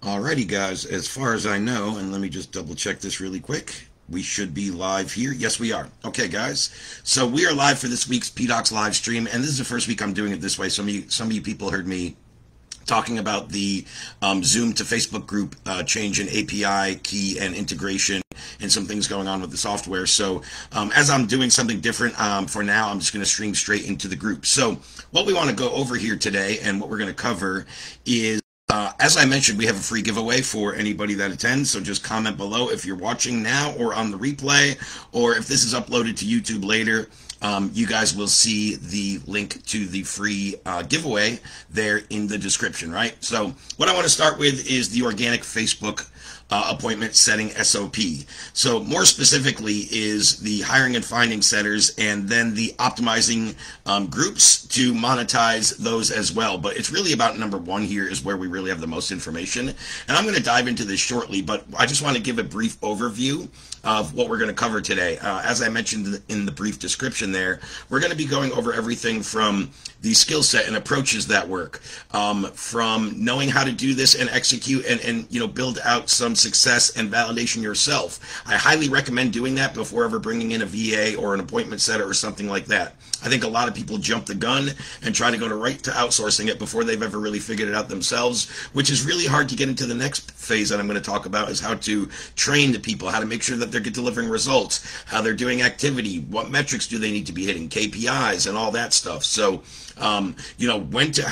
Alrighty, guys, as far as I know, and let me just double check this really quick. We should be live here. Yes, we are. Okay, guys. So we are live for this week's PDOCS live stream, and this is the first week I'm doing it this way. Some of you people heard me talking about the Zoom to Facebook group change in API key and integration and some things going on with the software. So as I'm doing something different for now, I'm just going to stream straight into the group. So what we want to go over here today and what we're going to cover is as I mentioned, we have a free giveaway for anybody that attends, so just comment below if you're watching now or on the replay, or if this is uploaded to YouTube later. You guys will see the link to the free giveaway there in the description, right? So what I want to start with is the organic Facebook appointment setting SOP. So more specifically is the hiring and finding setters, and then the optimizing groups to monetize those as well. But it's really about number one here is where we really have the most information. And I'm going to dive into this shortly, but I just want to give a brief overview of what we're going to cover today. As I mentioned in the brief description there, we're going to be going over everything from the skill set and approaches that work, from knowing how to do this and execute and build out some success and validation yourself. I highly recommend doing that before ever bringing in a VA or an appointment setter or something like that. I think a lot of people jump the gun and try to go right to outsourcing it before they've ever really figured it out themselves, which is really hard to get into the next phase that I'm going to talk about, is how to train the people, how to make sure that they're delivering results, how they're doing activity, what metrics do they need to be hitting, KPIs and all that stuff. So how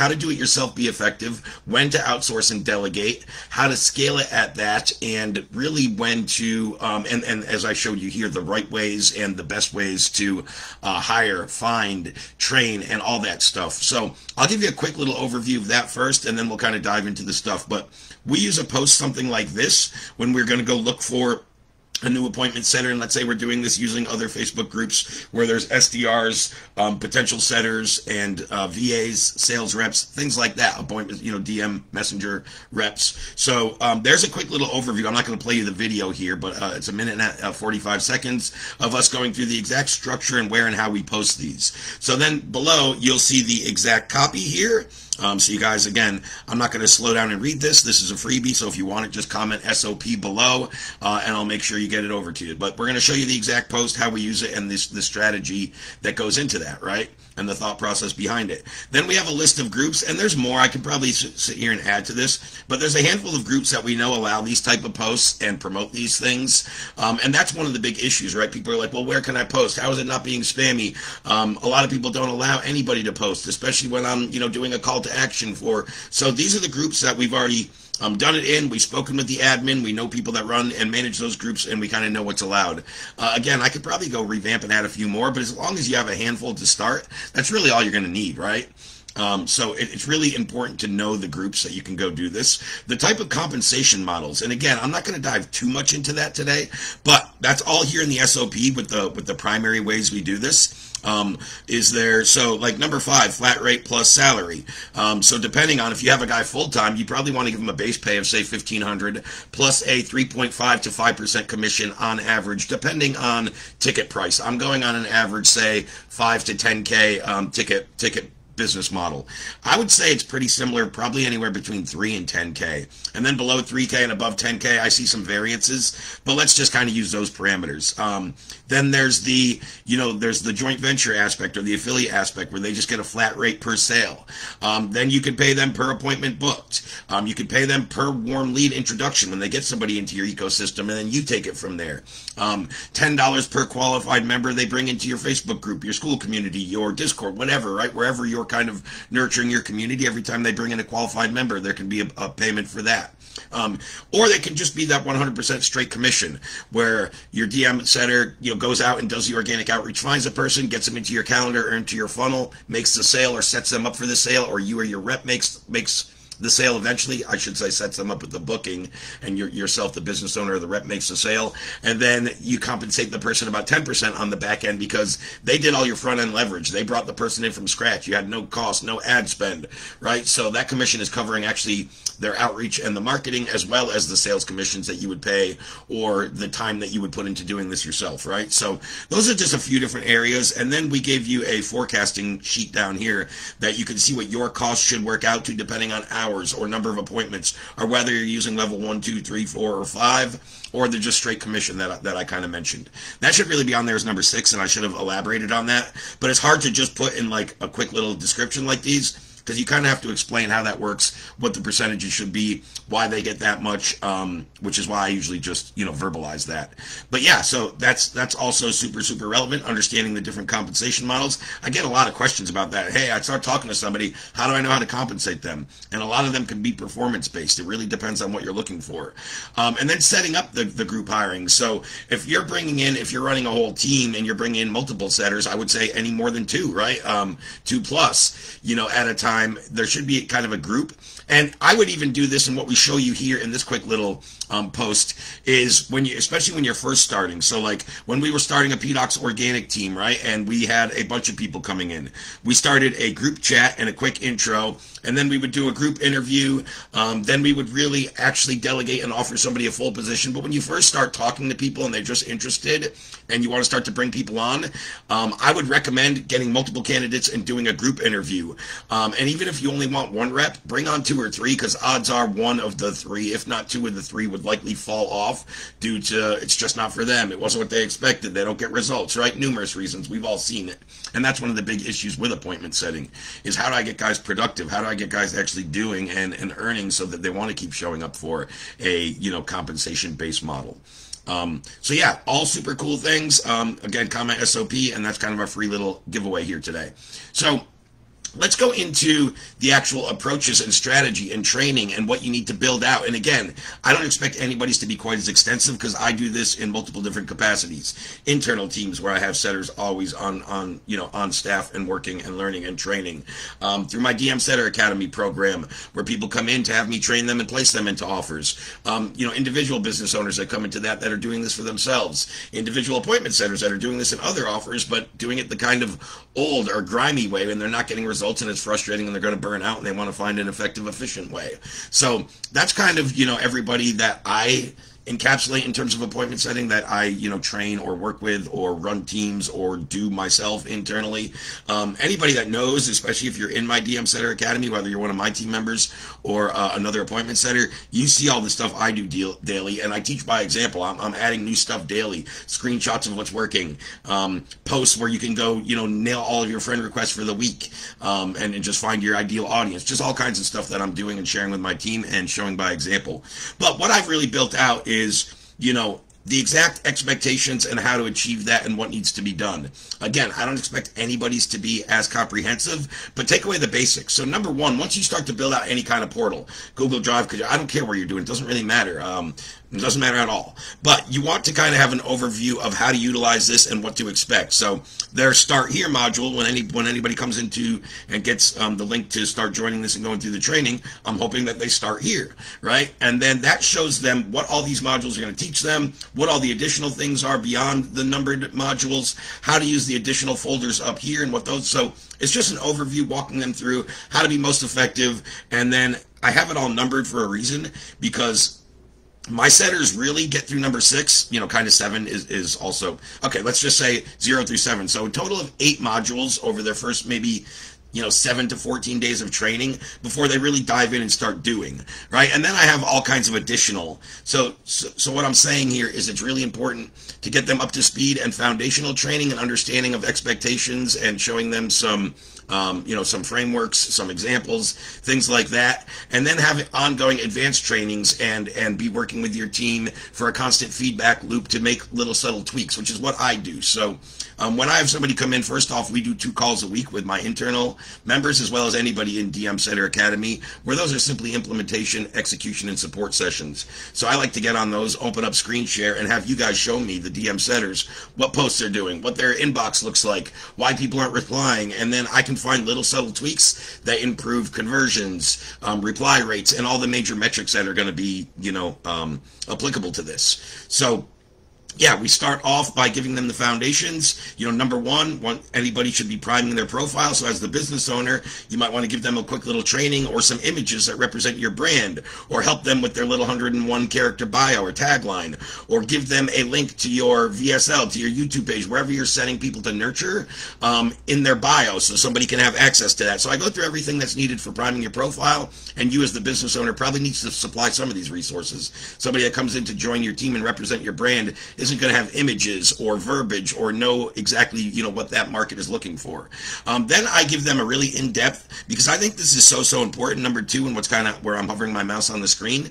to do it yourself, be effective, when to outsource and delegate, how to scale it at that, and really when to, and as I showed you here, the right ways and the best ways to hire, find, train, and all that stuff. So I'll give you a quick little overview of that first, and then we'll kind of dive into the stuff. But we use a post something like this when we're going to go look for a new appointment setter, and let's say we're doing this using other Facebook groups where there's SDRs, potential setters, and VAs, sales reps, things like that, appointments, DM, messenger reps. So there's a quick little overview. I'm not going to play you the video here, but it's a minute and 45 seconds of us going through the exact structure and where and how we post these. So then below, you'll see the exact copy here. So you guys, again, I'm not going to slow down and read this. This is a freebie, so if you want it, just comment SOP below, and I'll make sure you get it over to you. But we're going to show you the exact post, how we use it, and the strategy that goes into that, right? And the thought process behind it. Then we have a list of groups, and there's more. I could probably sit here and add to this, but there's a handful of groups that we know allow these type of posts and promote these things, and that's one of the big issues, right? People are like, well, where can I post? How is it not being spammy? A lot of people don't allow anybody to post, especially when I'm, doing a call to action for. So these are the groups that we've already done it in. We've spoken with the admin. We know people that run and manage those groups, and we kind of know what's allowed. Again, I could probably go revamp and add a few more, but as long as you have a handful to start, that's really all you're going to need, right? So it's really important to know the groups that you can go do this. The type of compensation models, and again, I'm not going to dive too much into that today, but that's all here in the SOP with the primary ways we do this. So like number 5, flat rate plus salary. So depending on if you have a guy full-time, you probably want to give him a base pay of say $1,500 plus a 3.5 to 5% commission on average, depending on ticket price. I'm going on an average, say 5 to 10K ticket business model. I would say it's pretty similar, probably anywhere between 3 and 10K. And then below 3K and above 10K, I see some variances, but let's just kind of use those parameters. Then there's there's the joint venture aspect or the affiliate aspect where they just get a flat rate per sale. Then you could pay them per appointment booked. You could pay them per warm lead introduction when they get somebody into your ecosystem, and then you take it from there. $10 per qualified member they bring into your Facebook group, your school community, your Discord, whatever, right? Wherever you're kind of nurturing your community, every time they bring in a qualified member, there can be a payment for that. Or they can just be that 100% straight commission where your DM setter goes out and does the organic outreach, finds a person, gets them into your calendar or into your funnel, makes the sale or sets them up for the sale, or you or your rep makes the sale eventually, I should say, sets them up with the booking, and yourself, the business owner or the rep, makes the sale, and then you compensate the person about 10% on the back end because they did all your front end leverage. They brought the person in from scratch. You had no cost, no ad spend, right? So that commission is covering actually their outreach and the marketing, as well as the sales commissions that you would pay or the time that you would put into doing this yourself, right? So those are just a few different areas. And then we gave you a forecasting sheet down here that you can see what your costs should work out to depending on hours or number of appointments, or whether you're using level 1, 2, 3, 4, or 5, or the just straight commission that I kind of mentioned. That should really be on there as number 6, and I should have elaborated on that. But it's hard to just put in like a quick little description like these, because you kind of have to explain how that works, what the percentages should be, why they get that much, which is why I usually just, verbalize that. But yeah, so that's also super, super relevant, understanding the different compensation models. I get a lot of questions about that. Hey, I start talking to somebody, how do I know how to compensate them? And a lot of them can be performance-based. It really depends on what you're looking for. And then setting up the group hiring. So if you're running a whole team and you're bringing in multiple setters, I would say any more than 2, right? 2 plus, at a time. There should be kind of a group. And I would even do this in what we show you here in this quick little post is especially when you're first starting. So like when we were starting a PDOCS organic team, right? And we had a bunch of people coming in. We started a group chat and a quick intro, and then we would do a group interview. Then we would really actually delegate and offer somebody a full position. But when you first start talking to people and they're just interested and you want to start to bring people on, I would recommend getting multiple candidates and doing a group interview. And even if you only want 1 rep, bring on 2 or 3, because odds are 1 of the 3, if not 2 of the 3, would likely fall off due to it's just not for them. It wasn't what they expected. They don't get results, right? Numerous reasons. We've all seen it. And that's one of the big issues with appointment setting is how do I get guys productive? How do I get guys actually doing and earning so that they want to keep showing up for a, compensation-based model? So yeah, all super cool things. Again, comment SOP, and that's kind of our free little giveaway here today. So let's go into the actual approaches and strategy and training and what you need to build out. And again, I don't expect anybody's to be quite as extensive because I do this in multiple different capacities. Internal teams where I have setters always on staff and working and learning and training. Through my DM Setter Academy program where people come in to have me train them and place them into offers. Individual business owners that come into that are doing this for themselves. Individual appointment setters that are doing this in other offers, but doing it the kind of old or grimy way, and they're not getting results and it's frustrating and they're going to burn out and they want to find an effective, efficient way. So that's kind of, everybody that I encapsulate in terms of appointment setting that I, train or work with or run teams or do myself internally. Anybody that knows, especially if you're in my DM Setter Academy, whether you're one of my team members or another appointment setter, you see all the stuff I do daily, and I teach by example. I'm adding new stuff daily, screenshots of what's working, posts where you can go, nail all of your friend requests for the week, and just find your ideal audience, just all kinds of stuff that I'm doing and sharing with my team and showing by example. But what I've really built out is, the exact expectations and how to achieve that and what needs to be done. Again, I don't expect anybody's to be as comprehensive, but take away the basics. So number 1, once you start to build out any kind of portal, Google Drive, because I don't care where you're doing, it doesn't really matter. It doesn't matter at all. But you want to kind of have an overview of how to utilize this and what to expect. So their Start Here module, when anybody comes into and gets the link to start joining this and going through the training, I'm hoping that they start here, right? And then that shows them what all these modules are going to teach them, what all the additional things are beyond the numbered modules, how to use the additional folders up here and what those. So it's just an overview walking them through how to be most effective. And then I have it all numbered for a reason because my setters really get through number 6, kind of 7 is also, okay, let's just say 0 through 7. So a total of 8 modules over their first maybe, 7 to 14 days of training before they really dive in and start doing, right? And then I have all kinds of additional. So what I'm saying here is it's really important to get them up to speed and foundational training and understanding of expectations and showing them some some frameworks, some examples, things like that, and then have ongoing advanced trainings and be working with your team for a constant feedback loop to make little subtle tweaks, which is what I do. So when I have somebody come in, first off, we do 2 calls a week with my internal members as well as anybody in DM Setter Academy, where those are simply implementation, execution, and support sessions. So I like to get on those, open up screen share, and have you guys show me, the DM setters, what posts they're doing, what their inbox looks like, why people aren't replying, and then I can find little subtle tweaks that improve conversions, reply rates, and all the major metrics that are going to be, applicable to this. So yeah, we start off by giving them the foundations. Number one, anybody should be priming their profile. So as the business owner, you might want to give them a quick little training or some images that represent your brand, or help them with their little 101 character bio or tagline, or give them a link to your VSL, to your YouTube page, wherever you're sending people to nurture, in their bio, so somebody can have access to that. So I go through everything that's needed for priming your profile, and you as the business owner probably needs to supply some of these resources. Somebody that comes in to join your team and represent your brand isn't going to have images or verbiage or know exactly what that market is looking for. Then I give them a really in-depth, because I think this is so important, number two, and what's kind of where I'm hovering my mouse on the screen,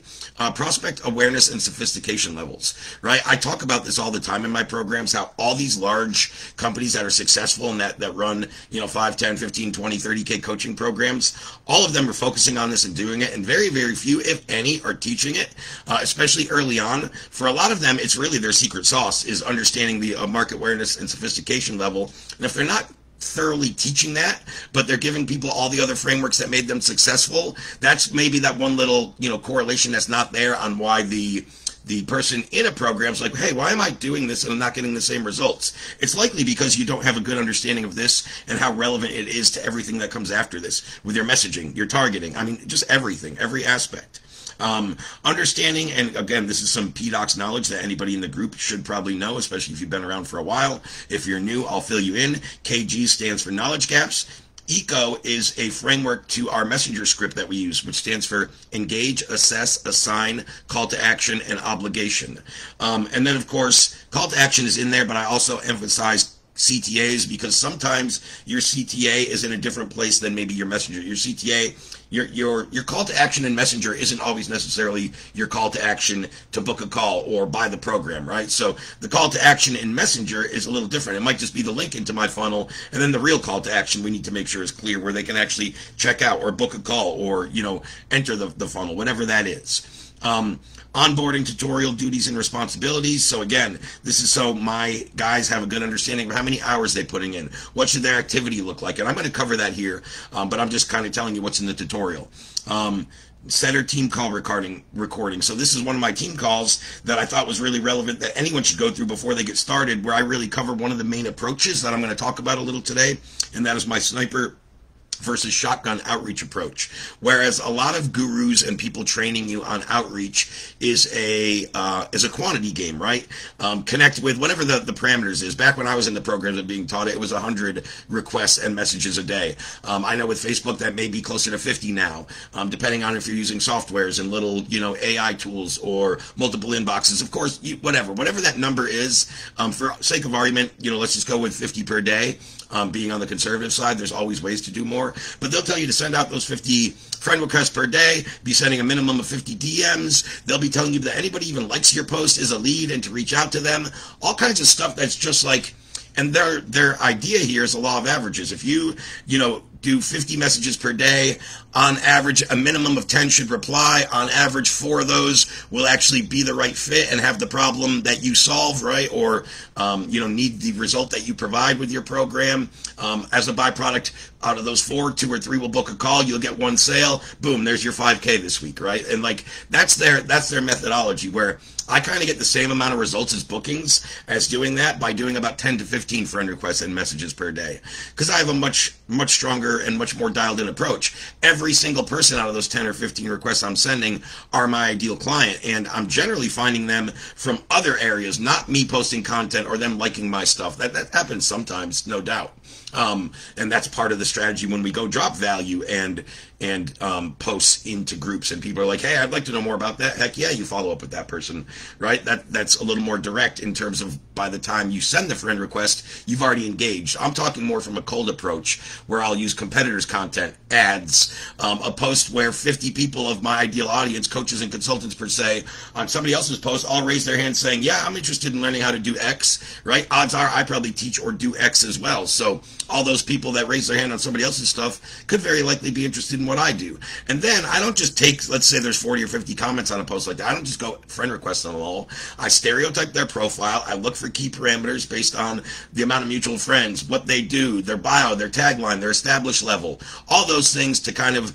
prospect awareness and sophistication levels, right? I talk about this all the time in my programs, how all these large companies that are successful and that run 5, 10, 15, 20, 30K coaching programs, all of them are focusing on this and doing it, and very few, if any, are teaching it, especially early on. For a lot of them, it's really their secret sauce, is understanding the market awareness and sophistication level. And if they're not thoroughly teaching that, but they're giving people all the other frameworks that made them successful, that's maybe that one little correlation that's not there on why the person in a program is like, hey, why am I doing this and I'm not getting the same results? It's likely because you don't have a good understanding of this and how relevant it is to everything that comes after this, with your messaging, your targeting, just everything, every aspect. Understanding, and again, this is some PDOCS knowledge that anybody in the group should probably know, especially if you've been around for a while. If you're new, I'll fill you in. KG stands for knowledge gaps. ECO is a framework to our messenger script that we use, which stands for engage, assess, assign, call to action, and obligation. And then, of course, call to action is in there, but I also emphasize CTAs, because sometimes your CTA is in a different place than maybe your messenger. Your CTA, your call to action in Messenger isn't always necessarily your call to action to book a call or buy the program, right? So the call to action in Messenger is a little different. It might just be the link into my funnel, and then the real call to action we need to make sure is clear, where they can actually check out or book a call or enter the funnel, whatever that is. Onboarding tutorial duties and responsibilities. So again, this is so my guys have a good understanding of how many hours they're putting in. What should their activity look like? And I'm going to cover that here, but I'm just kind of telling you what's in the tutorial. Setter team call recording. So this is one of my team calls that I thought was really relevant, that anyone should go through before they get started, where I really cover one of the main approaches that I'm going to talk about a little today, and that is my sniper versus shotgun outreach approach. Whereas a lot of gurus and people training you on outreach is a quantity game, right? Connect with whatever the parameters is. Back when I was in the programs and being taught it was 100 requests and messages a day. I know with Facebook that may be closer to 50 now, depending on if you're using softwares and little AI tools or multiple inboxes. Of course, whatever that number is, for sake of argument, let's just go with 50 per day. Being on the conservative side, there's always ways to do more, but they'll tell you to send out those 50 friend requests per day, be sending a minimum of 50 DMs. They'll be telling you that anybody even likes your post is a lead and to reach out to them. All kinds of stuff that's just like, and their idea here is the law of averages. If you do 50 messages per day, on average, a minimum of 10 should reply. On average, 4 of those will actually be the right fit and have the problem that you solve, right? Or, need the result that you provide with your program. As a byproduct, out of those 4, 2 or 3 will book a call. You'll get 1 sale. Boom, there's your 5K this week, right? And that's their methodology, where I kind of get the same amount of results as bookings as doing that by doing about 10 to 15 friend requests and messages per day, because I have a much stronger and much more dialed in approach. Every single person out of those 10 or 15 requests I'm sending are my ideal client, and I'm generally finding them from other areas, not me posting content or them liking my stuff. That happens sometimes, no doubt. And that's part of the strategy when we go drop value and posts into groups, and people are like, hey, I'd like to know more about that. Heck yeah, you follow up with that person, right? That's a little more direct in terms of by the time you send the friend request, you've already engaged. I'm talking more from a cold approach, where I'll use competitors' content, ads, a post where 50 people of my ideal audience, coaches and consultants per se, on somebody else's post, all raise their hand saying, yeah, I'm interested in learning how to do X, right? Odds are I probably teach or do X as well. So all those people that raise their hand on somebody else's stuff could very likely be interested in what I do. And then I don't just take, let's say there's 40 or 50 comments on a post like that. I don't just go friend request them all. I stereotype their profile. I look for key parameters based on the amount of mutual friends, what they do, their bio, their tagline, their established level, all those things to kind of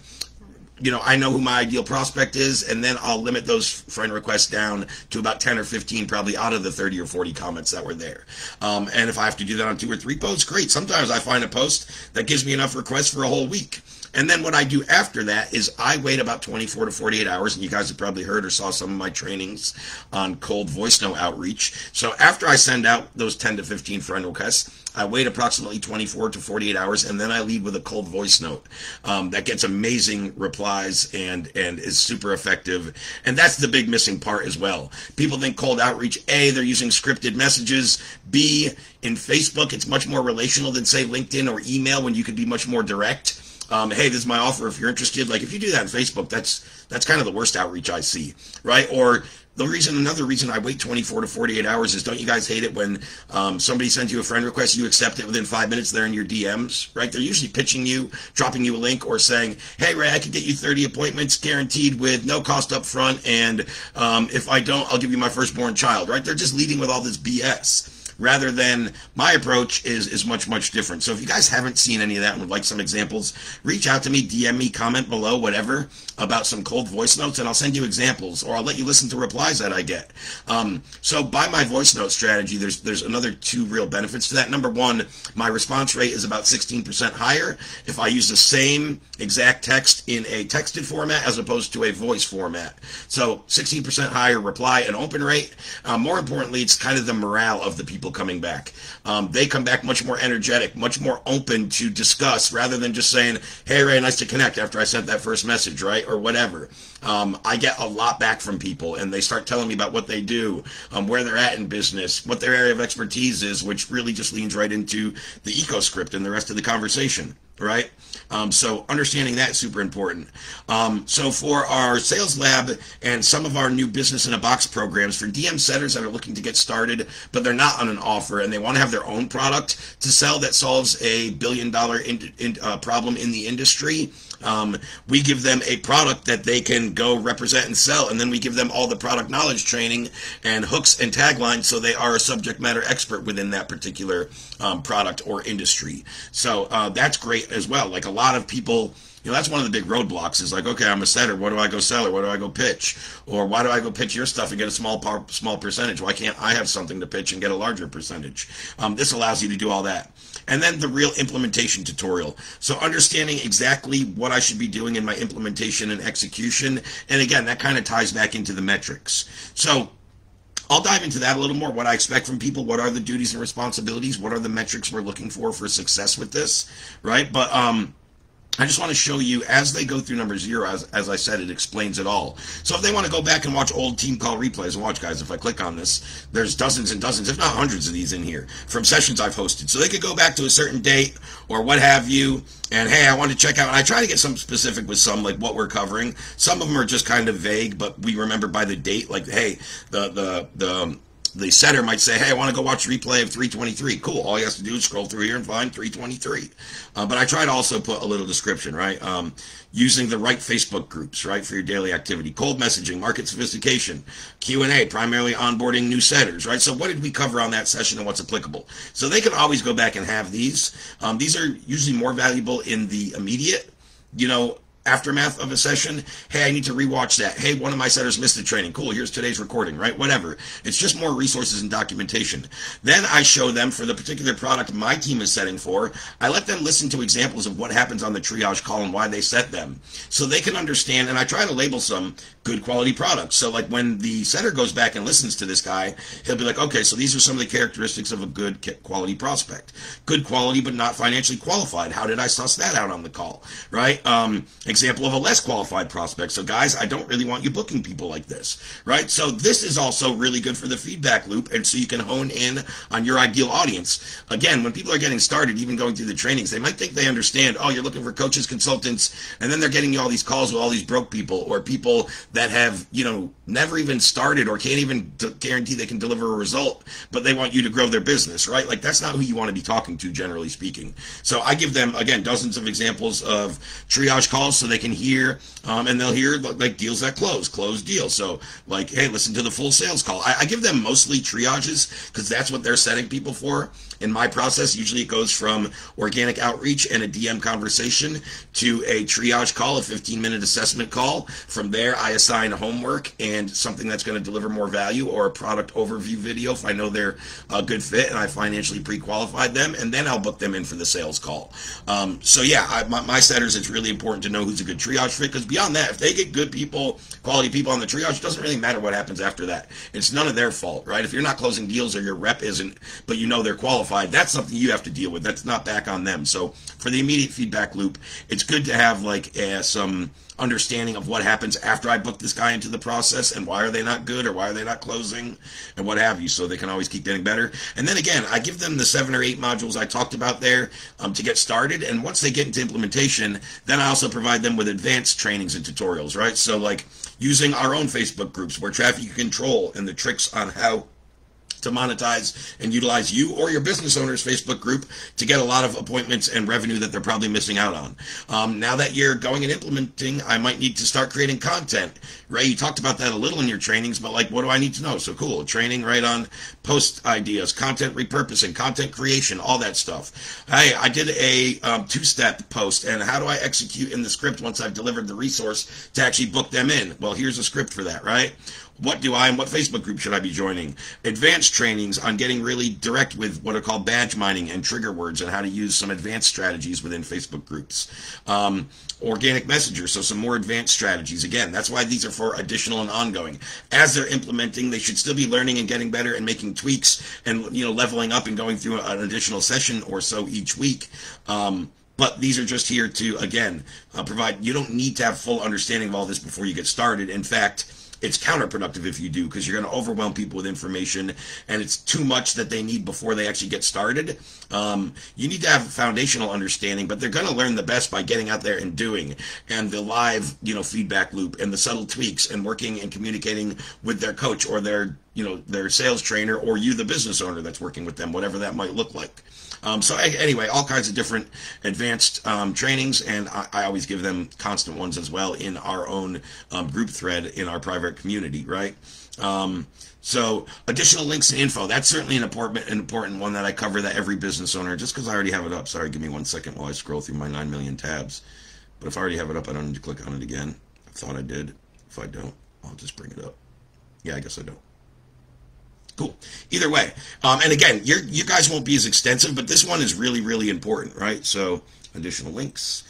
I know who my ideal prospect is, and then I'll limit those friend requests down to about 10 or 15, probably out of the 30 or 40 comments that were there. And if I have to do that on 2 or 3 posts, great. Sometimes I find a post that gives me enough requests for a whole week. And then what I do after that is I wait about 24 to 48 hours, and you guys have probably heard or saw some of my trainings on cold voice note outreach. So after I send out those 10 to 15 friend requests, I wait approximately 24 to 48 hours, and then I lead with a cold voice note that gets amazing replies and is super effective. And that's the big missing part as well. People think cold outreach, A, they're using scripted messages. B, in Facebook, it's much more relational than, say, LinkedIn or email, when you could be much more direct. Hey, this is my offer if you're interested. Like, if you do that on Facebook, that's kind of the worst outreach I see, right? Or another reason I wait 24 to 48 hours is, don't you guys hate it when somebody sends you a friend request, you accept it within 5 minutes, they're in your DMs, right? They're usually pitching you, dropping you a link, or saying, hey, Ray, I can get you 30 appointments guaranteed with no cost up front, and if I don't, I'll give you my firstborn child, right? They're just leading with all this BS. Rather than, my approach is much, much different. So if you guys haven't seen any of that and would like some examples, reach out to me, DM me, comment below, whatever, about some cold voice notes, and I'll send you examples, or I'll let you listen to replies that I get. So by my voice note strategy, there's another 2 real benefits to that. Number 1, my response rate is about 16% higher if I use the same exact text in a texted format as opposed to a voice format. So 16% higher reply and open rate. More importantly, it's kind of the morale of the people coming back. They come back much more energetic, much more open to discuss, rather than just saying, hey, Ray, nice to connect after I sent that first message, right? Or whatever. I get a lot back from people, and they start telling me about what they do, where they're at in business, what their area of expertise is, which really just leans right into the eco-script and the rest of the conversation, right? So understanding that is super important. So for our sales lab and some of our new business in a box programs for DM setters that are looking to get started, but they're not on an offer and they want to have their own product to sell that solves a billion-dollar problem in the industry, we give them a product that they can go represent and sell, and then we give them all the product knowledge training and hooks and taglines so they are a subject matter expert within that particular product or industry. So that's great as well. Like, a lot of people, that's one of the big roadblocks is like, okay, I'm a setter. What do I go sell, or what do I go pitch? Or why do I go pitch your stuff and get a small percentage? Why can't I have something to pitch and get a larger percentage? This allows you to do all that. And then the real implementation tutorial. So understanding exactly what I should be doing in my implementation and execution. And again, that kind of ties back into the metrics. So I'll dive into that a little more, what I expect from people, what are the duties and responsibilities, what are the metrics we're looking for success with this, right? But I just want to show you, as they go through number 0, as I said, it explains it all. So if they want to go back and watch old team call replays, and watch, guys, if I click on this, there's dozens and dozens, if not hundreds of these in here, from sessions I've hosted. So they could go back to a certain date or what have you, and hey, I want to check out, and I try to get some specific with some, like what we're covering. Some of them are just kind of vague, but we remember by the date, like, hey, the setter might say, hey, I want to go watch replay of 323. Cool. All he has to do is scroll through here and find 323. But I try to also put a little description, right? Using the right Facebook groups, right, for your daily activity. Cold messaging, market sophistication, Q&A, primarily onboarding new setters, right? So what did we cover on that session and what's applicable? So they can always go back and have these. These are usually more valuable in the immediate, aftermath of a session. Hey, I need to rewatch that. Hey, one of my setters missed the training. Cool, here's today's recording, right? Whatever. It's just more resources and documentation. Then I show them, for the particular product my team is setting for, I let them listen to examples of what happens on the triage call and why they set them, so they can understand, and I try to label some good quality products. So like when the setter goes back and listens to this guy, he'll be like, okay, so these are some of the characteristics of a good quality prospect. Good quality but not financially qualified. How did I suss that out on the call, right? Example of a less qualified prospect. So guys, I don't really want you booking people like this, right? So this is also really good for the feedback loop, and so you can hone in on your ideal audience. Again, when people are getting started, even going through the trainings, they might think they understand, oh, you're looking for coaches, consultants, and then they're getting you all these calls with all these broke people, or people that have, never even started or can't even guarantee they can deliver a result, but they want you to grow their business, right? Like, that's not who you want to be talking to, generally speaking. So I give them, again, dozens of examples of triage calls. so they can hear, and they'll hear like deals that close deals. So like, hey, listen to the full sales call. I give them mostly triages because that's what they're setting people for. In my process, usually it goes from organic outreach and a DM conversation to a triage call, a 15-minute assessment call. From there, I assign homework and something that's going to deliver more value, or a product overview video if I know they're a good fit and I financially pre-qualified them, and then I'll book them in for the sales call. So yeah, my setters, it's really important to know who's a good triage fit, because beyond that, if they get good people, quality people on the triage, it doesn't really matter what happens after that. It's none of their fault, right? If you're not closing deals, or your rep isn't, but you know they're qualified, that's something you have to deal with. That's not back on them. So for the immediate feedback loop, it's good to have like some understanding of what happens after I book this guy into the process, and why are they not good, or why are they not closing, and what have you, so they can always keep getting better. And then again, I give them the 7 or 8 modules I talked about there to get started, and once they get into implementation, then I also provide them with advanced trainings and tutorials, right? So like using our own Facebook groups where traffic control and the tricks on how to monetize and utilize you or your business owner's Facebook group to get a lot of appointments and revenue that they're probably missing out on. Now that you're going and implementing, I might need to start creating content. Ray, you talked about that a little in your trainings, but like, what do I need to know? So cool, training right on post ideas, content repurposing, content creation, all that stuff. Hey, I did a 2-step post, and how do I execute in the script once I've delivered the resource to actually book them in? Well, here's a script for that, right? What Facebook group should I be joining? Advanced trainings on getting really direct with what are called badge mining and trigger words, and how to use some advanced strategies within Facebook groups. Organic messenger, so some more advanced strategies. Again, that's why these are for additional and ongoing. As they're implementing, they should still be learning and getting better and making tweaks and leveling up and going through an additional session or so each week. But these are just here to, again, provide. You don't need to have full understanding of all this before you get started. In fact, it's counterproductive if you do, because you're going to overwhelm people with information, and it's too much that they need before they actually get started. You need to have foundational understanding, but they're going to learn the best by getting out there and doing, and the live, feedback loop, and the subtle tweaks, and working and communicating with their coach or their sales trainer, or you, the business owner that's working with them, whatever that might look like. So anyway, all kinds of different advanced trainings, and I always give them constant ones as well in our own group thread in our private community, right? So additional links and info, that's certainly an important one that I cover, that every business owner, just because I already have it up. Sorry, give me 1 second while I scroll through my 9 million tabs. But if I already have it up, I don't need to click on it again. I thought I did. If I don't, I'll just bring it up. Yeah, I guess I don't. Cool. Either way, and again, you guys won't be as extensive, but this one is really, really important, right? So additional links.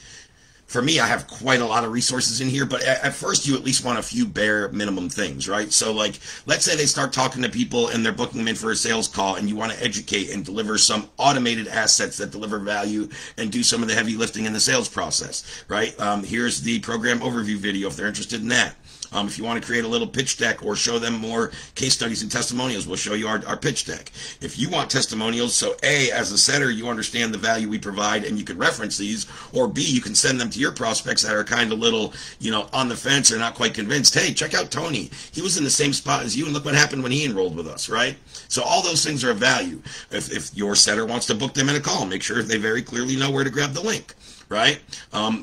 For me, I have quite a lot of resources in here, but at first you at least want a few bare minimum things, right? So like, let's say they start talking to people and they're booking them in for a sales call, and you want to educate and deliver some automated assets that deliver value and do some of the heavy lifting in the sales process, right? Here's the program overview video if they're interested in that. If you want to create a little pitch deck or show them more case studies and testimonials, we'll show you our pitch deck. If you want testimonials, so A, as a setter, you understand the value we provide and you can reference these, or B, you can send them to your prospects that are kind of little, on the fence or not quite convinced. Hey, check out Tony. He was in the same spot as you, and look what happened when he enrolled with us, right? So all those things are of value. If your setter wants to book them in a call, make sure they very clearly know where to grab the link. Right?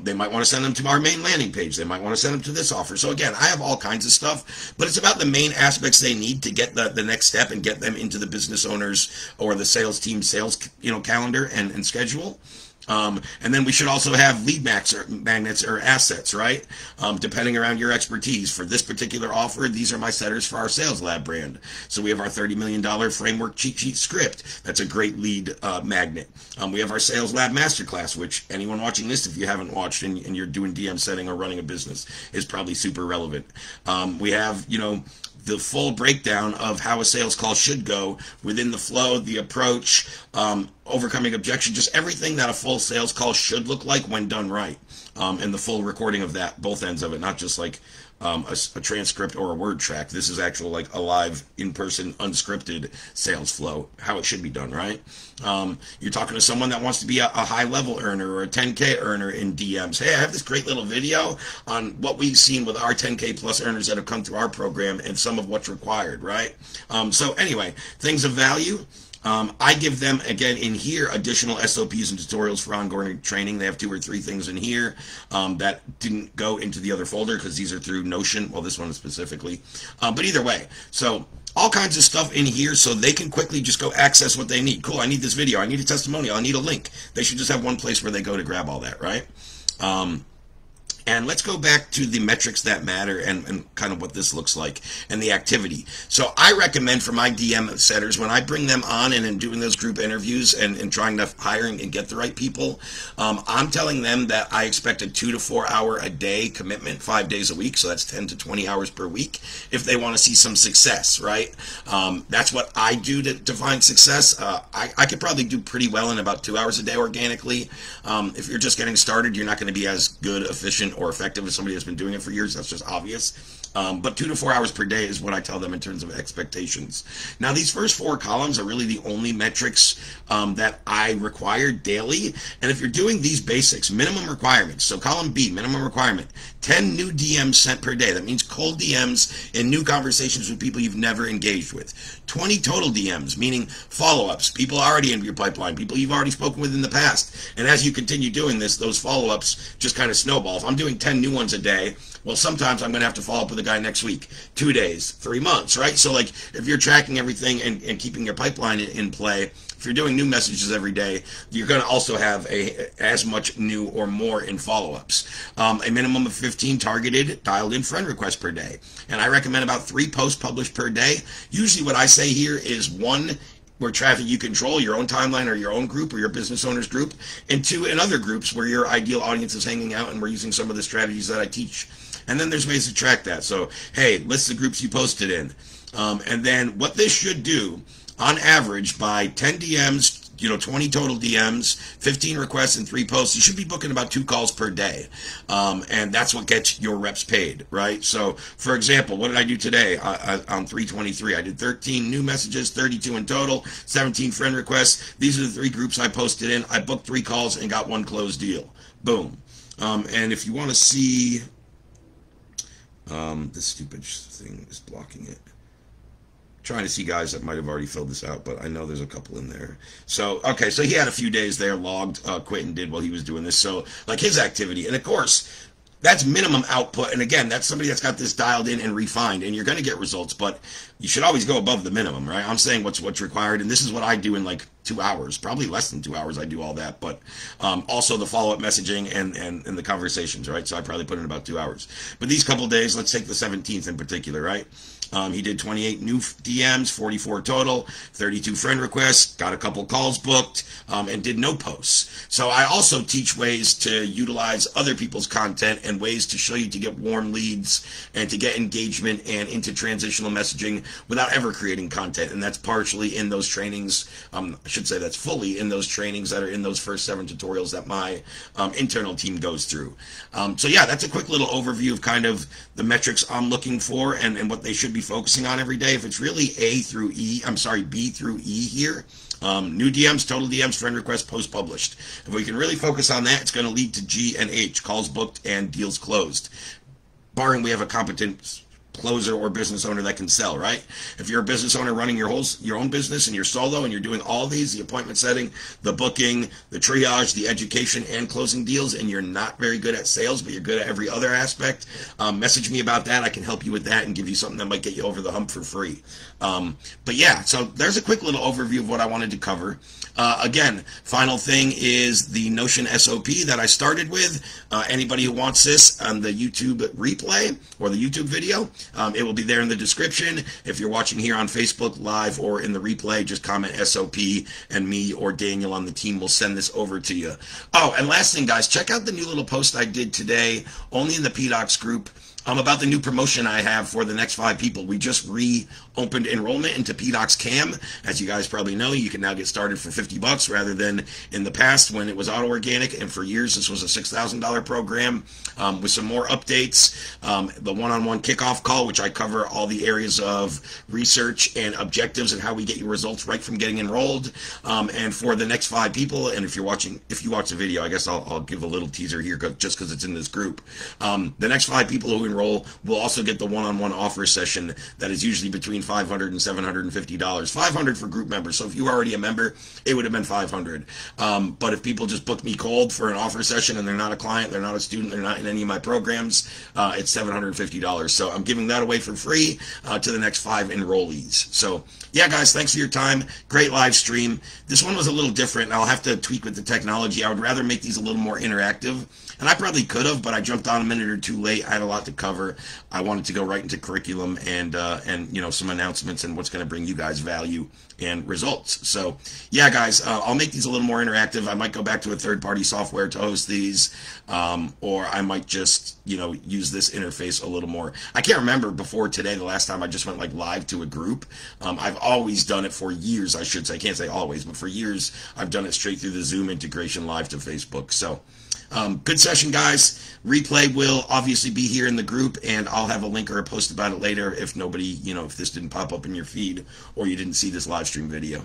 They might want to send them to our main landing page. They might want to send them to this offer. So again, I have all kinds of stuff, but it's about the main aspects they need to get the next step and get them into the business owners or the sales team sales calendar and schedule. And then we should also have lead magnets or assets, right? Depending around your expertise. For this particular offer, these are my setters for our Sales Lab brand. So we have our $30 million framework cheat sheet script. That's a great lead magnet. We have our Sales Lab Masterclass, which anyone watching this, if you haven't watched and you're doing DM setting or running a business, is probably super relevant. We have, the full breakdown of how a sales call should go within the flow, the approach, overcoming objection, just everything that a full sales call should look like when done right. And the full recording of that, both ends of it, not just like a transcript or a word track. This is actual like a live, in-person, unscripted sales flow, how it should be done, right? You're talking to someone that wants to be a high-level earner or a 10K earner in DMs. Hey, I have this great little video on what we've seen with our 10K plus earners that have come through our program and some of what's required, right? So anyway, things of value. I give them, again, in here, additional SOPs and tutorials for ongoing training. They have 2 or 3 things in here that didn't go into the other folder because these are through Notion. Well, this one specifically. But either way, so all kinds of stuff in here so they can quickly just go access what they need. Cool, I need this video. I need a testimonial. I need a link. They should just have one place where they go to grab all that, right? And let's go back to the metrics that matter and kind of what this looks like and the activity. So I recommend for my DM setters, when I bring them on and in doing those group interviews and trying to hire and get the right people, I'm telling them that I expect a 2 to 4 hour a day commitment, 5 days a week. So that's 10 to 20 hours per week if they want to see some success, right? That's what I do to define success. I could probably do pretty well in about 2 hours a day organically. If you're just getting started, you're not going to be as good, efficient, or effective as somebody that's been doing it for years. That's just obvious. But 2 to 4 hours per day is what I tell them in terms of expectations. Now, these first 4 columns are really the only metrics that I require daily. And if you're doing these basics, minimum requirements, so column B, minimum requirement, 10 new DMs sent per day. That means cold DMs and new conversations with people you've never engaged with. 20 total DMs, meaning follow-ups, people already in your pipeline, people you've already spoken with in the past. And as you continue doing this, those follow-ups just kind of snowball. If I'm doing 10 new ones a day, well, sometimes I'm going to have to follow up with a guy next week, 2 days, 3 months, right? So like if you're tracking everything and keeping your pipeline in play, if you're doing new messages every day, you're going to also have as much new or more in follow-ups. A minimum of 15 targeted, dialed-in friend requests per day. And I recommend about 3 posts published per day. Usually what I say here is 1, where traffic you control, your own timeline or your own group or your business owner's group, and 2, in other groups where your ideal audience is hanging out and we're using some of the strategies that I teach. And then there's ways to track that. So, hey, list the groups you posted in. And then what this should do, on average, by 10 DMs, 20 total DMs, 15 requests, and 3 posts, you should be booking about 2 calls per day. And that's what gets your reps paid, right? So, for example, what did I do today on 323? I did 13 new messages, 32 in total, 17 friend requests. These are the 3 groups I posted in. I booked 3 calls and got 1 closed deal. Boom. And if you want to see... this stupid thing is blocking it. Trying to see guys that might have already filled this out, but I know there's a couple in there. So, okay, so he had a few days there logged, Quentin did while he was doing this. So, like his activity. And of course, that's minimum output. And again, that's somebody that's got this dialed in and refined, and you're going to get results, but you should always go above the minimum, right? I'm saying what's required, and this is what I do in like 2 hours, probably less than 2 hours. I do all that, but also the follow-up messaging and the conversations, right? So I probably put in about 2 hours. But these couple days, let's take the 17th in particular, right? He did 28 new DMs, 44 total, 32 friend requests, got a couple calls booked, and did no posts. So I also teach ways to utilize other people's content and ways to show you to get warm leads and to get engagement and into transitional messaging without ever creating content. And that's partially in those trainings. I should say that's fully in those trainings that are in those first 7 tutorials that my internal team goes through. So yeah, that's a quick little overview of kind of the metrics I'm looking for and what they should be focusing on every day. If it's really B through E here, new DMs, total DMs, friend requests, post published. If we can really focus on that, it's going to lead to G and H, calls booked and deals closed. Barring we have a competent closer or business owner that can sell, right? If you're a business owner running your own business and you're solo and you're doing all these, the appointment setting, the booking, the triage, the education, and closing deals, and you're not very good at sales, but you're good at every other aspect, message me about that. I can help you with that and give you something that might get you over the hump for free. But yeah, so there's a quick little overview of what I wanted to cover. Again, final thing is the Notion SOP that I started with. Anybody who wants this on the YouTube replay or the YouTube video, it will be there in the description. If you're watching here on Facebook Live or in the replay, just comment SOP and me or Daniel on the team will send this over to you. Oh, and last thing, guys, check out the new little post I did today, only in the PDOCS group. About the new promotion I have for the next 5 people. We just reopened enrollment into PDOCS Cam. As you guys probably know, you can now get started for $50 rather than in the past when it was auto organic, and for years this was a $6,000 program with some more updates. The one-on-one kickoff call, which I cover all the areas of research and objectives and how we get your results right from getting enrolled. And for the next 5 people, and if you watch the video, I guess I'll give a little teaser here just because it's in this group. The next 5 people who enroll enroll will also get the one-on-one offer session that is usually between $500 and $750. $500 for group members. So if you were already a member, it would have been $500. But if people just book me cold for an offer session and they're not a client, they're not a student, they're not in any of my programs, it's $750. So I'm giving that away for free to the next 5 enrollees. So yeah, guys, thanks for your time. Great live stream. This one was a little different. I'll have to tweak with the technology. I would rather make these a little more interactive. And I probably could have, but I jumped on a minute or two late. I had a lot to cover. I wanted to go right into curriculum and you know, some announcements and what's going to bring you guys value and results. So yeah, guys, I'll make these a little more interactive. I might go back to a third-party software to host these, or I might just, you know, use this interface a little more. I can't remember before today the last time I just went like live to a group. I've always done it for years, I should say. I can't say always, but for years I've done it straight through the Zoom integration live to Facebook. So good session, guys. Replay will obviously be here in the group, and I'll have a link or a post about it later if nobody, you know, if this didn't pop up in your feed or you didn't see this live stream video.